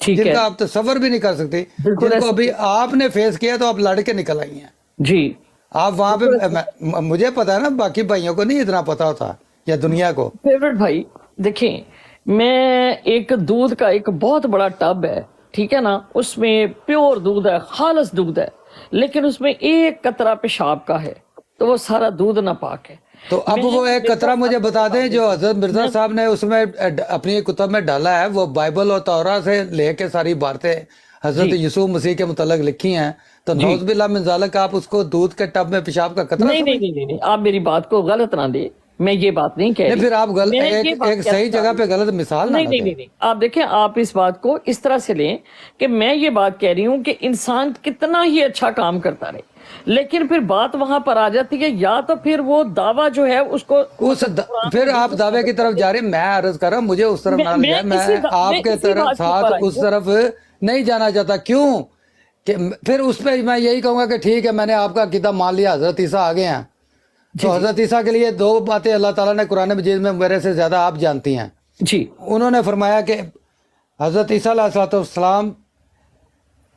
ٹھیک جن ہے کا آپ تصور بھی نہیں کر سکتے، بالکل جن کو ایسا ابھی آپ نے فیس کیا تو آپ لڑ کے نکل آئی ہیں. جی آپ وہاں پہ مجھے پتا ہے نا، باقی بھائیوں کو نہیں اتنا پتا ہوتا یا دنیا کو. فیورٹ بھائی دیکھیں، میں ایک دودھ کا ایک بہت بڑا ٹب ہے، ٹھیک ہے نا، اس میں پیور دودھ ہے، خالص دودھ ہے، لیکن اس میں ایک قطرہ پیشاب کا ہے تو وہ سارا دودھ ناپاک ہے. تو اب وہ ایک قطرہ مجھے بتا دیں جو حضرت مرزا صاحب نے اس میں اپنی کتب میں ڈالا ہے، وہ بائبل اور تورات سے لے کے ساری باتیں حضرت یسوع مسیح کے متعلق لکھی ہیں، تو نعوذ باللہ من ذالک آپ اس کو دودھ کے ٹب میں پیشاب کا قطرہ نہیں نہیں سمجھ؟ نہیں نہیں، آپ میری بات کو غلط نہ لیں، میں یہ بات نہیں کہہ نہیں، رہی. پھر آپ میں یہ ایک بات کہنا صحیح چاہ جگہ رہی پہ غلط مثال نہ نہیں نہیں دیں. نہیں نہیں، آپ دیکھیں، آپ اس بات کو اس طرح سے لیں کہ میں یہ بات کہہ رہی ہوں کہ انسان کتنا ہی اچھا کام کرتا رہے، لیکن پھر بات وہاں پر آ جاتی ہے، یا تو پھر وہ دعویٰ جو ہے اس کو پھر آپ دعوے کی طرف جا رہے ہیں. میں عرض کر رہا ہوں مجھے اس طرف نہ لے جائیں، میں آپ کے طرف ساتھ اس طرف نہیں جانا چاہتا. کیوں کہ پھر اس پہ میں یہی کہوں گا کہ ٹھیک ہے، میں نے آپ کا عقیدہ مان لیا، حضرت عیسیٰ آ گئے ہیں. تو حضرت عیسیٰ کے لیے دو باتیں اللہ تعالیٰ نے قرآن مجید میں میرے سے زیادہ آپ جانتی ہیں. جی انہوں نے فرمایا کہ حضرت عیسیٰ علیہ السلام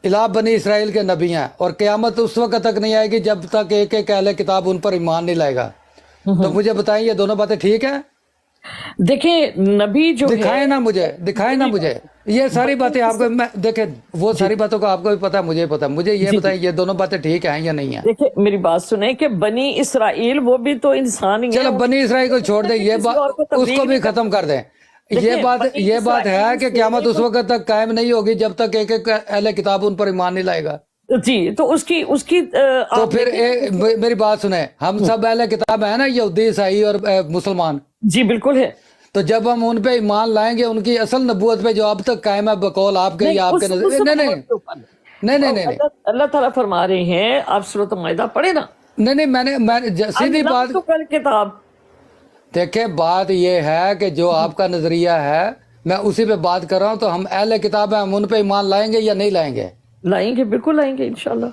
الہ بنی اسرائیل کے نبی ہیں، اور قیامت اس وقت تک نہیں آئے گی جب تک ایک ایک اہل کتاب ان پر ایمان نہیں لائے گا. تو مجھے بتائیں یہ دونوں باتیں ٹھیک ہیں؟ دیکھیں نبی جو ہے، دکھائیں نا مجھے یہ ساری باتیں. آپ کو میں دیکھیں وہ ساری باتوں کو آپ کو بھی پتا ہے، مجھے بھی پتا ہے. مجھے یہ بتائیں یہ دونوں باتیں ٹھیک ہیں یا نہیں ہیں؟ دیکھیں میری بات سنیں کہ بنی اسرائیل وہ بھی تو انسان ہی ہیں. چلو بنی اسرائیل کو چھوڑ دیں، یہ بات اس کو بھی ختم کر دیں. یہ بات ہے کہ قیامت اس وقت تک قائم نہیں ہوگی جب تک ایک ایک اہل کتاب ان پر ایمان نہیں لائے گا. جی تو اس کی تو پھر میری بات سنیں، ہم سب اہل کتاب ہیں نا، یہودی عیسائی اور مسلمان. جی بالکل ہے. تو جب ہم ان پہ ایمان لائیں گے، ان کی اصل نبوت پہ جو اب تک قائم ہے بقول آپ کے یا آپ کے نظر، نہیں اللہ تعالیٰ فرما رہے ہیں، آپ سورۃ مائدہ پڑھے نا. نہیں میں سیدھی بات تو کل کتاب دیکھیں، بات یہ ہے کہ جو آپ کا نظریہ ہے میں اسی پہ بات کر رہا ہوں. تو ہم اہل کتاب ہیں، ہم ان پہ ایمان لائیں گے یا نہیں لائیں گے؟ لائیں گے، بالکل لائیں گے انشاءاللہ.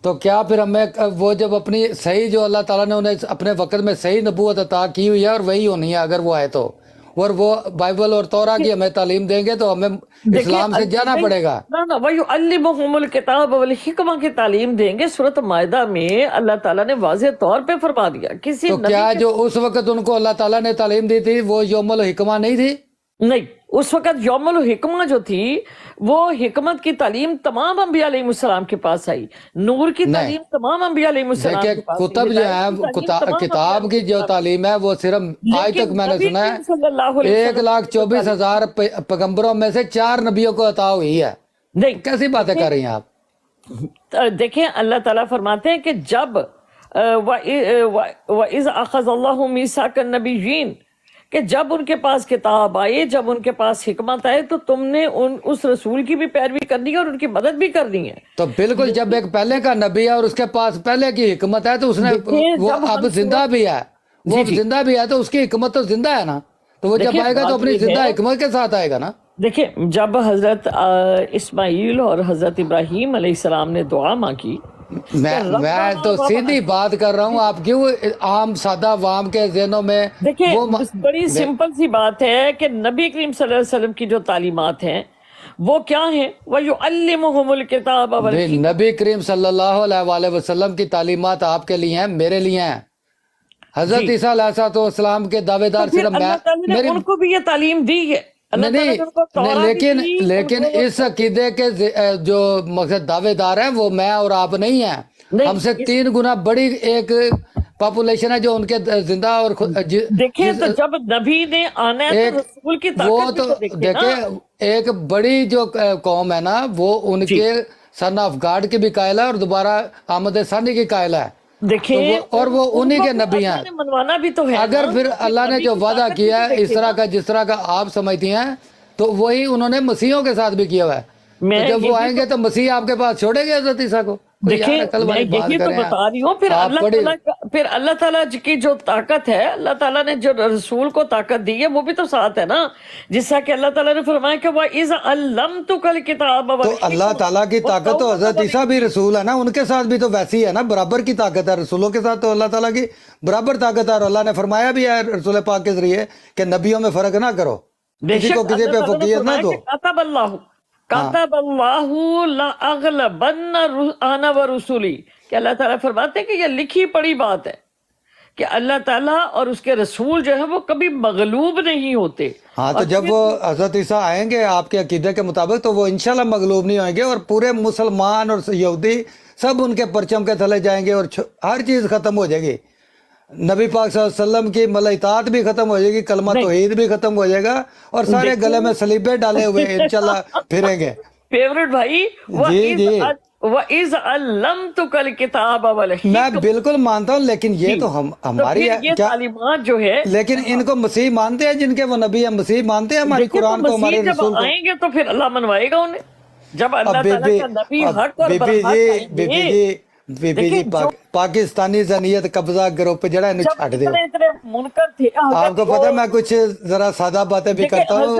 تو کیا پھر ہمیں وہ جب اپنی صحیح جو اللہ تعالیٰ نے انہیں اپنے وقت میں صحیح نبوت عطا کی ہوئی ہے اور وہی ہونی ہے اگر وہ آئے تو، اور وہ بائبل اور تورا کی ہمیں تعلیم دیں گے تو ہمیں اسلام سے جانا پڑے گا. وَيُعَلِّمُهُمُ الْكِتَابَ وَالْحِکْمَةَ کی تعلیم دیں گے. سورۃ مائدہ میں اللہ تعالیٰ نے واضح طور پہ فرما دیا کسی تو کیا جو اس وقت ان کو اللہ تعالیٰ نے تعلیم دی تھی وہ یوم الحکمہ نہیں تھی؟ نہیں، اس وقت یوم الحکمہ جو تھی وہ حکمت کی تعلیم تمام انبیاء علیہ السلام کے پاس آئی، نور کی تعلیم تمام انبیاء علیہ السلام کے پاس آئی. کتب جو ہے کتاب کی جو تعلیم ہے وہ صرف آج تک میں نے سنا ہے 1,24,000 پیغمبروں میں سے 4 نبیوں کو عطا ہوئی ہے. نہیں، کیسی باتیں کر رہی ہیں آپ؟ دیکھیں اللہ تعالیٰ فرماتے ہیں کہ جب وَإِذْ أَخَذَ اللَّهُ مِيثَاقَ النَّبِيِّينَ کہ جب ان کے پاس کتاب آئے، جب ان کے پاس حکمت آئے تو تم نے اس رسول کی بھی پیروی کرنی ہے اور ان کی مدد بھی کرنی ہے. تو بالکل جب ایک پہلے کا نبی ہے اور اس کے پاس پہلے کی حکمت ہے تو اس نے وہ اب زندہ بھی ہے، وہ زندہ بھی ہے تو اس کی حکمت تو زندہ ہے نا. تو وہ جب آئے گا تو اپنی زندہ حکمت کے ساتھ آئے گا نا. دیکھیں جب حضرت اسماعیل اور حضرت ابراہیم علیہ السلام نے دعا مانگی، میں تو سیدھی بات کر رہا ہوں، آپ کیوں عام سادہ عوام کے ذہنوں میں دیکھیں بڑی سمپل سی بات ہے کہ نبی کریم صلی اللہ علیہ وسلم کی جو تعلیمات ہیں وہ کیا ہیں؟ وَيُعَلِّمُهُمُ الْكِتَابَ وَالْحِکْمَةَ. نبی کریم صلی اللہ علیہ وسلم کی تعلیمات آپ کے لیے ہیں، میرے لیے ہیں. حضرت عیسیٰ علیہ السلام کے دعوے دار صرف اللہ تعالیٰ نے ان کو بھی یہ تعلیم دی ہے. لیکن اس عقیدے کے جو مقصد دعوے دار ہیں وہ میں اور آپ نہیں ہیں. ہم سے 3 گنا بڑی ایک پاپولیشن ہے جو ان کے زندہ اور دیکھیں تو جب نبی نے آنا ہے تو رسول کی طاقت وہ تو دیکھیں ایک بڑی جو قوم ہے نا وہ ان کے سن آف گاڈ کی بھی قائل ہے اور دوبارہ آمد ثانی کی قائل ہے. دیکھیں اور وہ انہی کے نبی ہیں. منوانا بھی تو ہے. اگر پھر اللہ نے جو وعدہ کیا ہے اس طرح کا جس طرح کا آپ سمجھتی ہیں تو وہی انہوں نے مسیحوں کے ساتھ بھی کیا ہوا ہے. تو جب وہ آئیں گے تو مسیح آپ کے پاس چھوڑے گے حضرت عیسیٰ کو؟ دیکھیں میں یہی تو بتا رہی ہوں. پھر اللہ تعالیٰ کی جو طاقت ہے، اللہ تعالیٰ نے جو رسول کو طاقت دی ہے وہ بھی تو ساتھ ہے نا. جس طرح کہ اللہ تعالیٰ نے فرمایا کہ وَإِذْ عَلَّمْتُكَ الْكِتَابَ تو اللہ تعالیٰ کی طاقت تو حضرت عیسیٰ بھی رسول ہے نا، ان کے ساتھ بھی تو ویسی ہے نا، برابر کی طاقت ہے. رسولوں کے ساتھ تو اللہ تعالیٰ کی برابر طاقت ہے. اور اللہ نے فرمایا بھی ہے رسول پاک کے ذریعے کہ نبیوں میں فرق نہ کرو، کسی کو کسی پہ فقیر نہ دو. کتب اللہ کاتب اللہ لأغلبن انا ورسولی، کہ اللہ تعالیٰ فرماتے ہیں کہ یہ لکھی پڑی بات ہے کہ اللہ تعالیٰ اور اس کے رسول جو ہے وہ کبھی مغلوب نہیں ہوتے. ہاں تو جب وہ حضرت عیسیٰ آئیں گے آپ کے عقیدے کے مطابق تو وہ انشاءاللہ مغلوب نہیں ہوئیں گے، اور پورے مسلمان اور یہودی سب ان کے پرچم کے تلے جائیں گے، اور ہر چیز ختم ہو جائے گی. نبی پاک صلی اللہ علیہ وسلم کی اطاعت بھی ختم ہو جائے گی، کلمہ توحید بھی ختم ہو جائے گا، اور سارے گلے میں سلیبے ڈالے ہوئے انشاءاللہ پھریں گے. فیورٹ بھائی، جی وَإِذْ عَلَّمْتُكَ الْكِتَابَ وَالْحِکمَةَ، میں بالکل مانتا ہوں، لیکن یہ تو ہماری یہ کیا، تعلیمات جو ہے، لیکن ان کو مسیح مانتے ہیں، جن کے وہ نبی ہیں مسیح مانتے ہیں ہماری قرآن کو، ہمارے مسیح رسول جب کو. آئیں گے تو پھر اللہ منوائے گا انہیں. جب اللہ اب تعالیٰ کا نبی حق اور برحق آئیں گے، بی جی پاکستانی ذہنیت قبضہ گروپ جڑا انہوں چھاڑ دے. اتنے منکر تھے. آپ کو پتہ ہے میں کچھ ذرا سادہ باتیں بھی کرتا ہوں.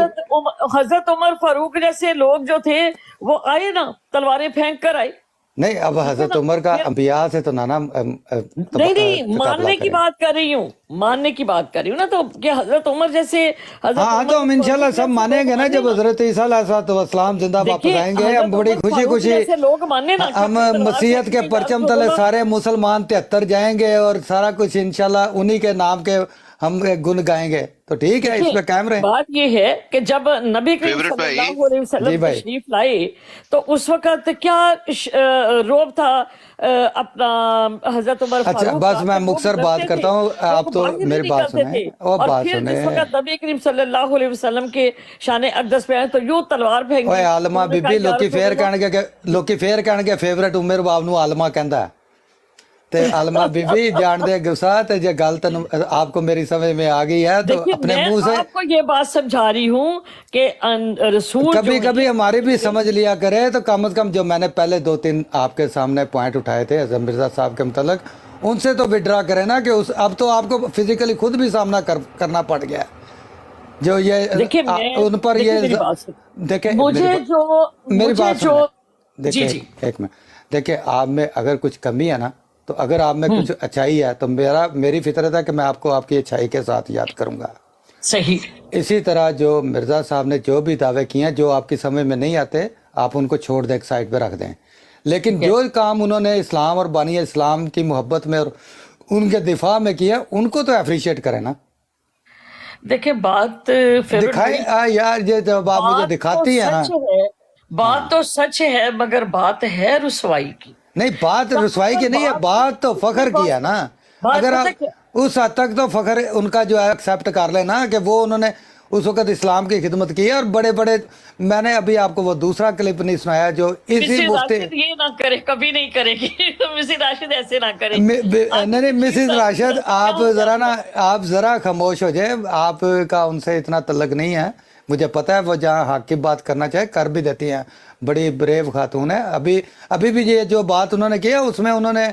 حضرت عمر فاروق جیسے لوگ جو تھے وہ آئے نا، تلواریں پھینک کر آئے. نہیں، اب حضرت عمر کا انبیاء سے تو نانا نہیں ماننے کی بات کر رہی ہوں، ماننے کی بات کر رہی ہوں نا. تو کہ حضرت عمر جیسے ہاں تو ہم انشاءاللہ سب مانیں گے نا. جب حضرت عیسیٰ علیہ السلام زندہ واپس آئیں گے، ہم بڑی خوشی ہم مسیحیت کے پرچم تلے سارے مسلمان 73 جائیں گے، اور سارا کچھ انشاءاللہ انہی کے نام کے ہم گن گائیں گے. تو ٹھیک ہے، اس پہ قائم رہیں. بات یہ ہے کہ جب نبی کریم صلی اللہ علیہ وسلم تشریف لائے تو اس وقت کیا روب تھا اپنا حضرت عمر فاروق. اچھا بس میں مختصر بات کرتا ہوں، آپ تو میری بات سنیں اور بات سنیں. جس وقت نبی کریم صلی اللہ علیہ وسلم کے شان اقدس پہ آئے تو یوں تلوار پھینک اوے عالمہ بی بی لوکی فیر کہنگے فیورٹ عمر باب نو عالمہ کہندا ہے. تے عالمہ بی بی جان دے گسا تے جے گل تن آپ کو میری سمجھ میں آ گئی ہے تو اپنے منہ سے آپ کو یہ بات سمجھا رہی ہوں کہ رسول کبھی کبھی ہماری بھی سمجھ لیا کرے. تو کم از کم جو میں نے پہلے 2-3 آپ کے سامنے پوائنٹ اٹھائے تھے اعظم مرزا صاحب کے متعلق، ان سے تو وڈرا کرے نا کہ اب تو آپ کو فزیکلی خود بھی سامنا کرنا پڑ گیا ہے. جو یہ ان پر یہ دیکھیں میری بات سنیں. دیکھیں ایک منٹ، دیکھیں آپ میں اگر کچھ کمی ہے نا، تو اگر آپ میں کچھ اچھائی ہے تو میری فطرت ہے کہ میں آپ کو آپ کی اچھائی کے ساتھ یاد کروں گا. صحیح. اسی طرح جو مرزا صاحب نے جو بھی دعوے کیے ہیں، جو آپ کی سمجھ میں نہیں آتے، آپ ان کو چھوڑ دیں، ایک سائڈ پہ رکھ دیں. لیکن جو کام انہوں نے اسلام اور بانی اسلام کی محبت میں اور ان کے دفاع میں کیا، ان کو تو اپریشیٹ کریں نا. دیکھیں بات دکھائیں یار، یہ جب آپ مجھے دکھاتی ہے نا، بات تو سچ ہے، مگر بات ہے رسوائی کی. نہیں، بات رسوائی کی نہیں ہے، بات تو فخر کی ہے نا. اگر آپ اس حد تک تو فخر ان کا جو ہے ایکسیپٹ کر لیں نا کہ وہ انہوں نے اس وقت اسلام کی خدمت کی ہے. اور بڑے بڑے، میں نے ابھی آپ کو وہ دوسرا کلپ نہیں سنایا جو اسی مفتی، یہ نہ کرے، کبھی نہیں کرے گی مسز راشد، ایسے نہ کرے. نہیں مسز راشد، آپ ذرا خاموش ہو جائے. آپ کا ان سے اتنا تعلق نہیں ہے، مجھے پتہ ہے وہ جہاں حق کی بات کرنا چاہے کر بھی دیتی ہیں، بڑی بریو خاتون ہے. ابھی بھی یہ جو بات انہوں نے کیا اس میں انہوں نے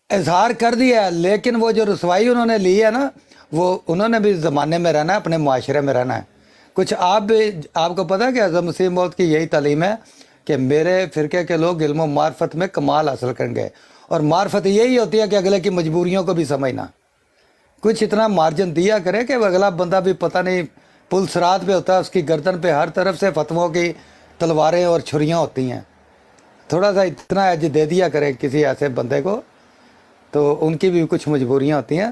اظہار کر دیا ہے، لیکن وہ جو رسوائی انہوں نے لی ہے نا، وہ انہوں نے بھی زمانے میں رہنا ہے، اپنے معاشرے میں رہنا ہے. کچھ آپ کو پتہ ہے کہ حضرت مسیح موعود کی یہی تعلیم ہے کہ میرے فرقے کے لوگ علم و معرفت میں کمال حاصل کریں گے، اور معرفت یہی ہوتی ہے کہ اگلے کی مجبوریوں کو بھی سمجھنا. کچھ اتنا مارجن دیا کرے کہ اگلا بندہ بھی پتہ نہیں پل صراط پہ ہوتا ہے، اس کی گردن پہ ہر طرف سے فتووں کی تلواریں اور چھریاں ہوتی ہیں. تھوڑا سا اتنا ایج دے دیا کرے کسی ایسے بندے کو، تو ان کی بھی کچھ مجبوریاں ہوتی ہیں.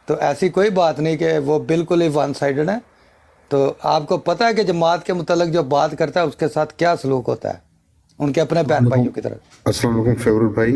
تو ایسی کوئی بات نہیں کہ وہ بالکل ہی ون سائیڈڈ ہیں. تو آپ کو پتہ ہے کہ جماعت کے متعلق جو بات کرتا ہے اس کے ساتھ کیا سلوک ہوتا ہے ان کے اپنے بہن بھائیوں کی طرف. السلام علیکم فیورٹ بھائی.